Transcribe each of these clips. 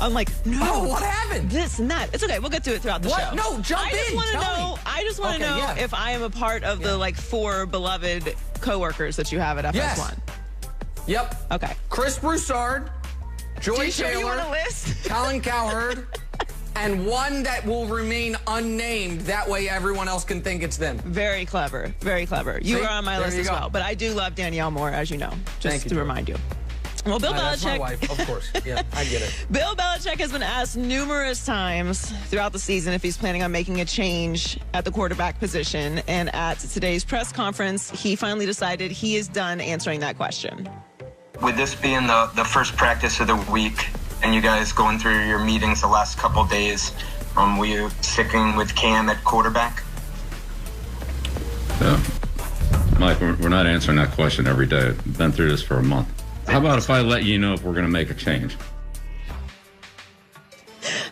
I'm like, no. Oh, what happened? This and that. It's okay. We'll get to it throughout the show. No, jump in. I just want to know if I am a part of the, like, 4 beloved coworkers that you have at FS1. Yes. Yep. Okay. Chris Broussard, Joy Taylor, you want a list? Colin Cowherd, and one that will remain unnamed. That way everyone else can think it's them. Very clever. Very clever. You are on my list as well. But I do love Danielle Moore, as you know, just to remind you. Well, Bill Belichick. That's my wife, of course. Yeah, I get it. Bill Belichick has been asked numerous times throughout the season if he's planning on making a change at the quarterback position. And at today's press conference, he finally decided he is done answering that question. With this being the first practice of the week and you guys going through your meetings the last couple days, were you sticking with Cam at quarterback? Yeah. Mike, we're not answering that question every day. I've been through this for a month. How about if I let you know if we're going to make a change?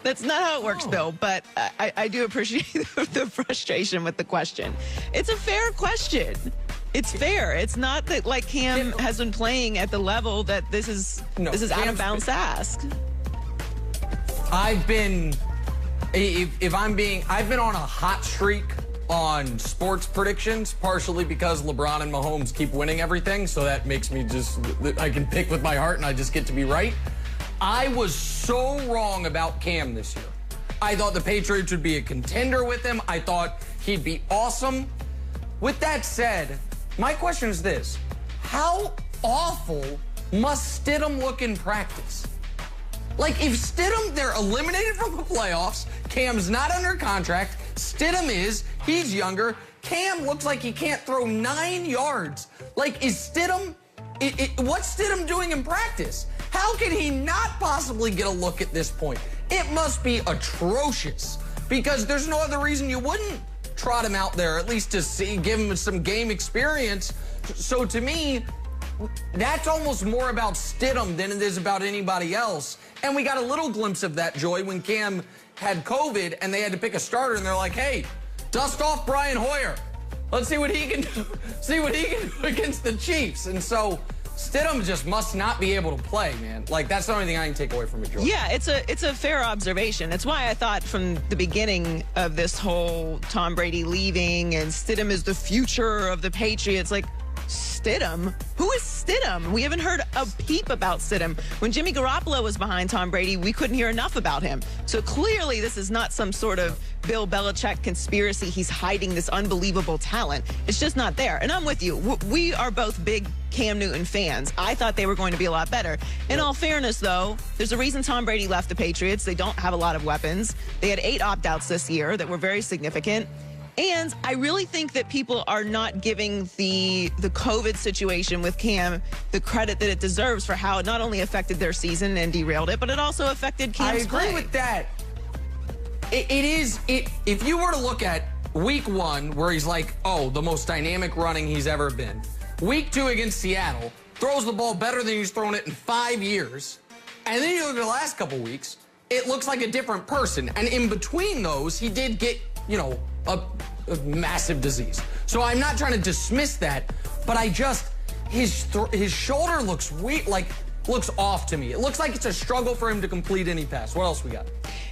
That's not how it works, Bill, but I do appreciate the frustration with the question. It's a fair question. It's fair. It's not that, like, Cam has been playing at the level that this is out of bounds to ask. I've been on a hot streak on sports predictions, partially because LeBron and Mahomes keep winning everything, so that makes me I can pick with my heart and I just get to be right. I was so wrong about Cam this year. I thought the Patriots would be a contender with him. I thought he'd be awesome. With that said, my question is this: how awful must Stidham look in practice? Like, if Stidham, they're eliminated from the playoffs, Cam's not under contract, Stidham is, he's younger, Cam looks like he can't throw 9 yards. Like, is Stidham, what's Stidham doing in practice? How can he not possibly get a look at this point? It must be atrocious, because there's no other reason you wouldn't trot him out there, at least to give him some game experience. So to me, that's almost more about Stidham than it is about anybody else. And we got a little glimpse of that, Joy, when Cam had COVID and they had to pick a starter, and they're like, hey, dust off Brian Hoyer. Let's see what he can do. See what he can do against the Chiefs. And so Stidham just must not be able to play, man. Like, that's the only thing I can take away from it, Joy. Yeah, it's a fair observation. It's why I thought from the beginning of this whole Tom Brady leaving and Stidham is the future of the Patriots, like, Stidham? Who is Stidham? We haven't heard a peep about Stidham. When Jimmy Garoppolo was behind Tom Brady, we couldn't hear enough about him. So clearly this is not some sort of Bill Belichick conspiracy. He's hiding this unbelievable talent. It's just not there. And I'm with you. We are both big Cam Newton fans. I thought they were going to be a lot better. In all fairness, though, there's a reason Tom Brady left the Patriots. They don't have a lot of weapons. They had 8 opt-outs this year that were very significant. And I really think that people are not giving the COVID situation with Cam the credit that it deserves for how it not only affected their season and derailed it, but it also affected Cam's play. I agree with that. If you were to look at week 1, where he's like, oh, the most dynamic running he's ever been. Week 2 against Seattle, throws the ball better than he's thrown it in 5 years. And then you look at the last couple weeks, it looks like a different person. And in between those, he did get, a massive disease. So I'm not trying to dismiss that, but his shoulder looks weak, looks off to me. It looks like it's a struggle for him to complete any pass. What else we got?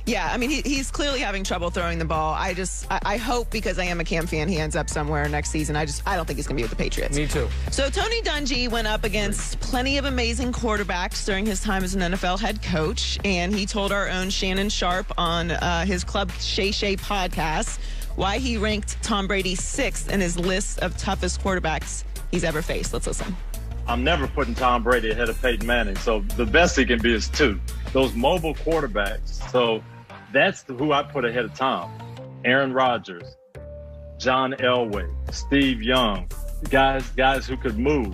Yeah, I mean, he's clearly having trouble throwing the ball. I hope, because I am a Cam fan, he ends up somewhere next season. I don't think he's going to be with the Patriots. Me too. So Tony Dungy went up against plenty of amazing quarterbacks during his time as an NFL head coach, and he told our own Shannon Sharp on his Club Shay Shay podcast why he ranked Tom Brady 6th in his list of toughest quarterbacks he's ever faced. Let's listen. I'm never putting Tom Brady ahead of Peyton Manning. So the best he can be is 2. Those mobile quarterbacks. So that's who I put ahead of Tom. Aaron Rodgers, John Elway, Steve Young, guys who could move.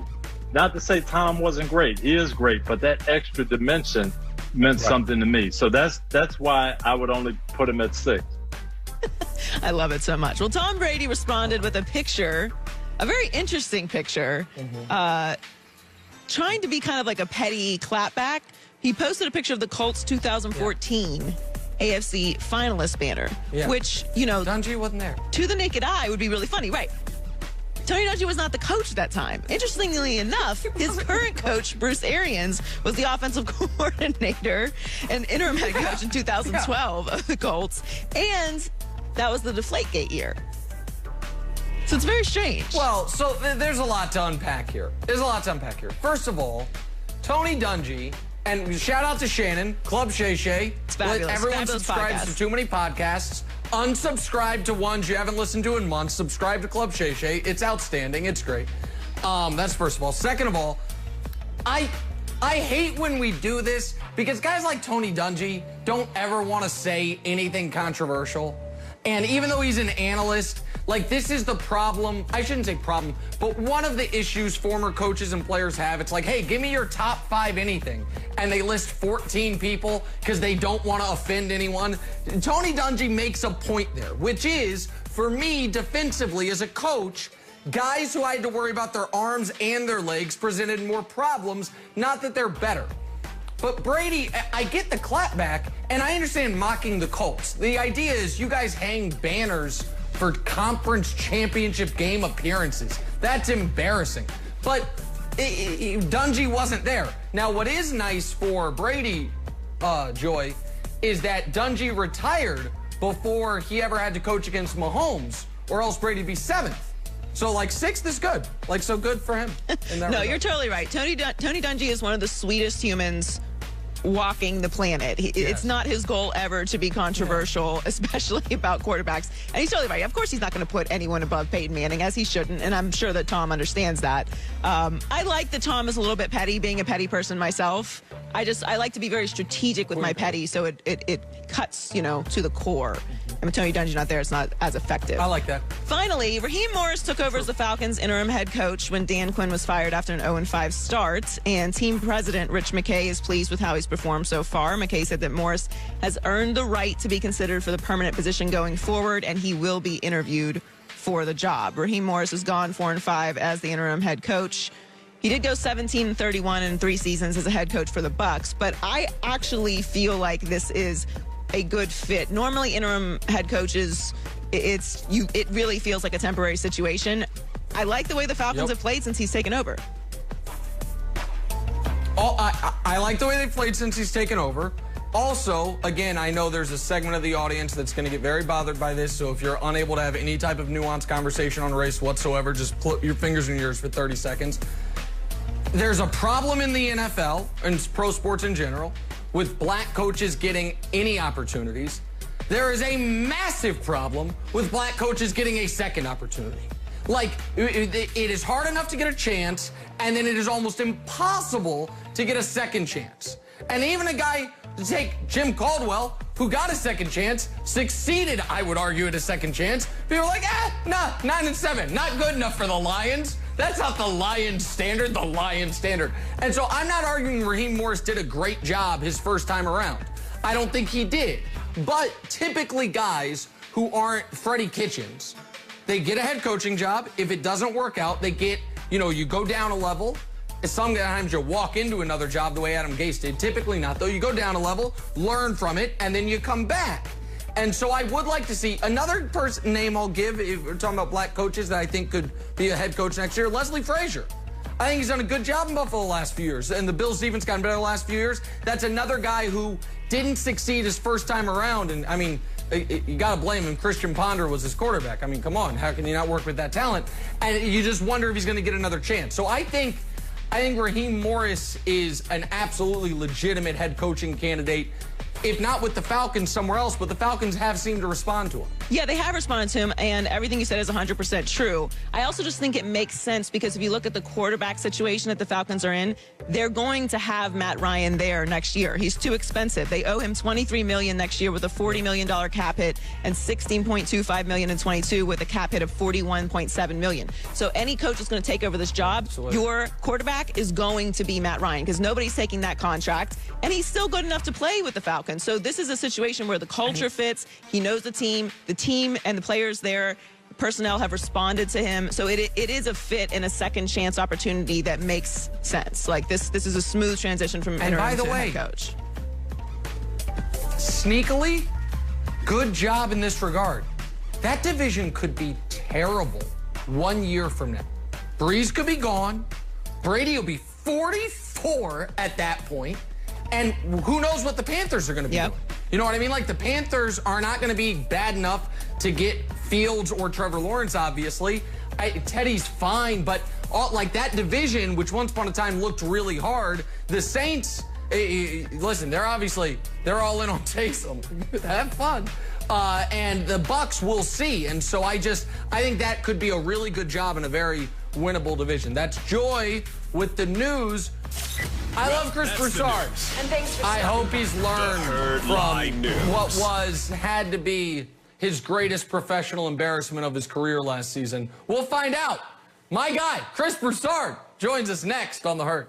Not to say Tom wasn't great. He is great, but that extra dimension meant something to me. So that's why I would only put him at 6. I love it so much. Well, Tom Brady responded with a picture, a very interesting picture, trying to be kind of like a petty clapback. He posted a picture of the Colts 2014 AFC finalist banner, which, Dungy wasn't there. To the naked eye would be really funny, right? Tony Dungy was not the coach at that time. Interestingly enough, his current coach, Bruce Arians, was the offensive coordinator and interim head coach in 2012 of the Colts. And that was the Deflategate year. So it's very strange. Well, so there's a lot to unpack here. First of all, Tony Dungy, and shout out to Shannon, Club Shay Shay. It's fabulous. Everyone Fabulous subscribes podcast. to too many podcasts. Unsubscribe to ones you haven't listened to in months. Subscribe to Club Shay Shay. It's outstanding. It's great. That's first of all. Second of all, I hate when we do this because guys like Tony Dungy don't ever want to say anything controversial. And even though he's an analyst, like, this is the problem. I shouldn't say problem, but one of the issues former coaches and players have. It's like, hey, give me your top 5 anything. And they list 14 people because they don't want to offend anyone. Tony Dungy makes a point there, which is, for me, defensively, as a coach, guys who I had to worry about their arms and their legs presented more problems, not that they're better. But Brady, I get the clapback, and I understand mocking the Colts. The idea is you guys hang banners for conference championship game appearances. That's embarrassing. But Dungy wasn't there. Now, what is nice for Brady, Joy, is that Dungy retired before he ever had to coach against Mahomes, or else Brady'd be 7th. So, like, 6th is good. Like, so good for him. No, you're totally right. Tony Dungy is one of the sweetest humans walking the planet. It's not his goal ever to be controversial, especially about quarterbacks. And he's totally right. Of course, he's not going to put anyone above Peyton Manning, as he shouldn't. And I'm sure that Tom understands that. I like that Tom is a little bit petty, being a petty person myself. I like to be very strategic with my petty, so it cuts, to the core. And with Tony Dungy not there, it's not as effective. I like that. Finally, Raheem Morris took over as the Falcons' interim head coach when Dan Quinn was fired after an 0-5 start. And team president Rich McKay is pleased with how he's performed so far. McKay said that Morris has earned the right to be considered for the permanent position going forward, and he will be interviewed for the job. Raheem Morris has gone 4-5 as the interim head coach. He did go 17-31 in 3 seasons as a head coach for the Bucs, but I actually feel like this is a good fit. Normally, interim head coaches, it really feels like a temporary situation. I like the way the Falcons have played since he's taken over. I like the way they've played since he's taken over. Also, again, I know there's a segment of the audience that's going to get very bothered by this, so if you're unable to have any type of nuanced conversation on race whatsoever, just put your fingers in your ears for 30 seconds. There's a problem in the NFL and pro sports in general with black coaches getting any opportunities. There is a massive problem with black coaches getting a second opportunity. Like, it is hard enough to get a chance, and then it is almost impossible to get a second chance. And even a guy, take Jim Caldwell, who got a second chance, succeeded, I would argue, at a second chance. People are like, 9-7, not good enough for the Lions. That's not the Lions standard, the Lions standard. And so I'm not arguing Raheem Morris did a great job his first time around. I don't think he did. But typically guys who aren't Freddie Kitchens, they get a head coaching job. If it doesn't work out, they get, you go down a level. Sometimes you walk into another job the way Adam Gase did. Typically not, though. You go down a level, learn from it, and then you come back. And so I would like to see another name I'll give, if we're talking about black coaches that I think could be a head coach next year, Leslie Frazier. I think he's done a good job in Buffalo the last few years, and the Bills' defense gotten better the last few years. That's another guy who didn't succeed his first time around, and I mean, you got to blame him. Christian Ponder was his quarterback. I mean, come on, how can you not work with that talent? And you just wonder if he's going to get another chance. So I think Raheem Morris is an absolutely legitimate head coaching candidate. If not with the Falcons, somewhere else, but the Falcons have seemed to respond to him. Yeah, they have responded to him, and everything you said is 100% true. I also just think it makes sense because if you look at the quarterback situation that the Falcons are in, they're going to have Matt Ryan there next year. He's too expensive. They owe him $23 million next year with a $40 million cap hit and $16.25 million in 22 with a cap hit of $41.7 million. So any coach that's going to take over this job, absolutely, your quarterback is going to be Matt Ryan because nobody's taking that contract, and he's still good enough to play with the Falcons. So this is a situation where the culture fits. He knows the team and the players there, personnel have responded to him. So it is a fit and a second chance opportunity that makes sense. Like this is a smooth transition from interim to head coach. Sneakily, good job in this regard. That division could be terrible 1 year from now. Breeze could be gone. Brady will be 44 at that point. And who knows what the Panthers are going to be doing. You know what I mean? Like, the Panthers are not going to be bad enough to get Fields or Trevor Lawrence, obviously. Teddy's fine, but like that division, which once upon a time looked really hard, the Saints, listen, they're all in on Taysom. Have fun. And the Bucks, we'll see. And so I think that could be a really good job in a very winnable division. That's Joy with the news. I love Chris Broussard. And thanks for I hope he's learned from what had to be his greatest professional embarrassment of his career last season. We'll find out. My guy, Chris Broussard, joins us next on The Herd.